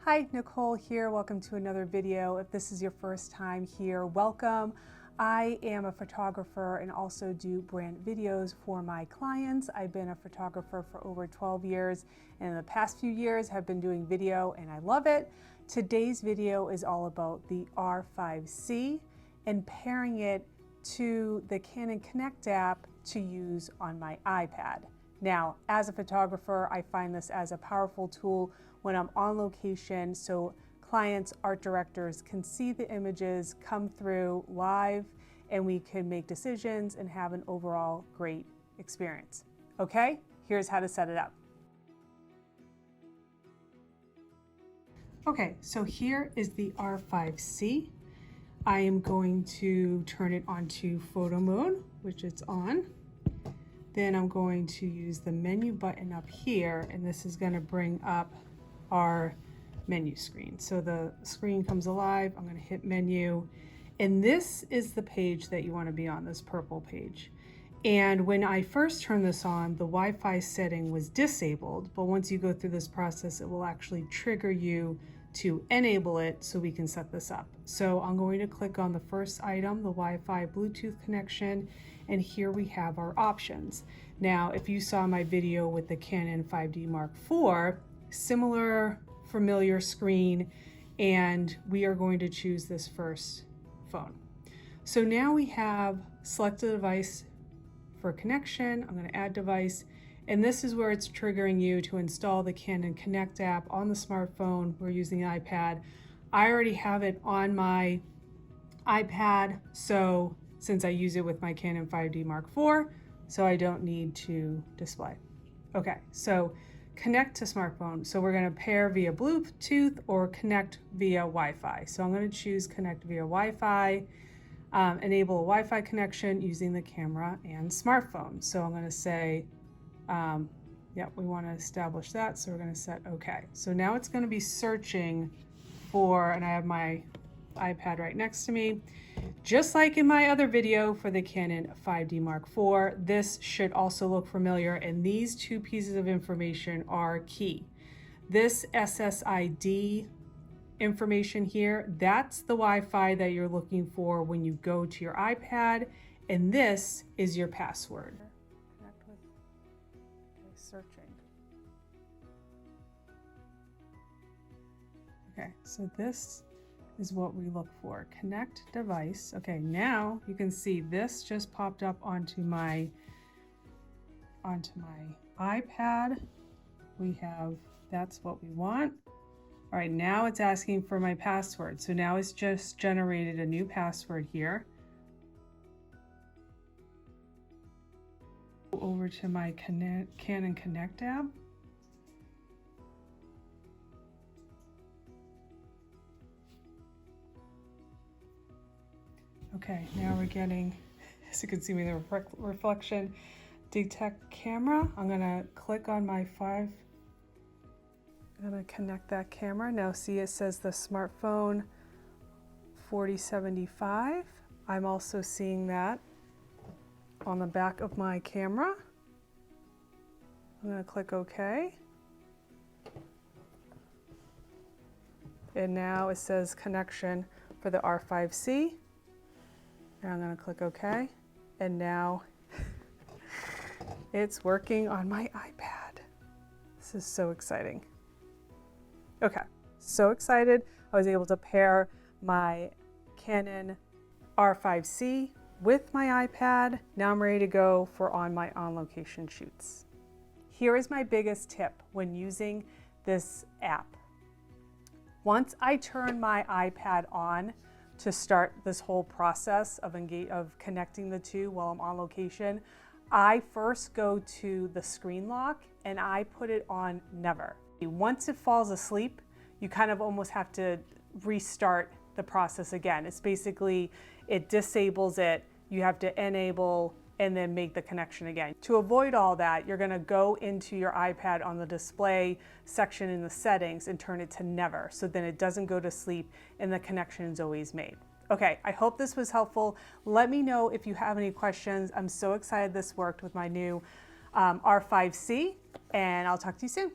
Hi, Nicole here. Welcome to another video. If this is your first time here, welcome. I am a photographer and also do brand videos for my clients. I've been a photographer for over 12 years, and in the past few years have been doing video and I love it. Today's video is all about the R5 C and pairing it to the Canon Connect app to use on my iPad. Now, as a photographer, I find this as a powerful tool when I'm on location so clients, art directors can see the images come through live and we can make decisions and have an overall great experience. Okay, here's how to set it up. Okay, so here is the R5 C. I am going to turn it onto photo mode, which it's on. Then I'm going to use the menu button up here, and this is going to bring up our menu screen. So the screen comes alive, I'm going to hit menu, and this is the page that you want to be on, this purple page. And when I first turned this on, the Wi-Fi setting was disabled, but once you go through this process, it will actually trigger you to enable it so we can set this up. So I'm going to click on the first item, the Wi-Fi Bluetooth connection, and here we have our options. Now, if you saw my video with the Canon 5D Mark IV, similar familiar screen, and we are going to choose this first phone. So now we have select a device for connection. I'm going to add device, and this is where it's triggering you to install the Canon Connect app on the smartphone. We're using the iPad. I already have it on my iPad, so since I use it with my Canon 5D Mark IV, so I don't need to display. Okay, so connect to smartphone. So we're going to pair via Bluetooth or connect via Wi-Fi. So I'm going to choose connect via Wi-Fi, enable a Wi-Fi connection using the camera and smartphone. So I'm going to say, yeah, we want to establish that. So we're going to set OK. So now it's going to be searching for, and I have my iPad right next to me. Just like in my other video for the Canon 5D Mark IV, this should also look familiar, and these two pieces of information are key. This SSID information here, that's the Wi-Fi that you're looking for when you go to your iPad, and this is your password. Connect with, okay, searching. Okay, so this is what we look for. Connect device. Okay, now you can see this just popped up onto my iPad. We have, that's what we want. All right, now it's asking for my password. So now it's just generated a new password here. Go over to my Canon Connect app. Okay, now we're getting, as you can see me, the reflection, detect camera. I'm gonna click on my I'm gonna connect that camera. Now see, it says the smartphone 4075. I'm also seeing that on the back of my camera. I'm gonna click OK. And now it says connection for the R5 C. And I'm going to click OK, and now it's working on my iPad. This is so exciting. Okay, so excited. I was able to pair my Canon R5 C with my iPad. Now I'm ready to go for my on-location shoots. Here is my biggest tip when using this app. Once I turn my iPad on, to start this whole process of connecting the two while I'm on location, I first go to the screen lock and I put it on never. Once it falls asleep, you kind of almost have to restart the process again. It's basically, it disables it, you have to enable and then make the connection again. To avoid all that, you're gonna go into your iPad on the display section in the settings and turn it to never, so then it doesn't go to sleep and the connection is always made. Okay, I hope this was helpful. Let me know if you have any questions. I'm so excited this worked with my new R5 C, and I'll talk to you soon.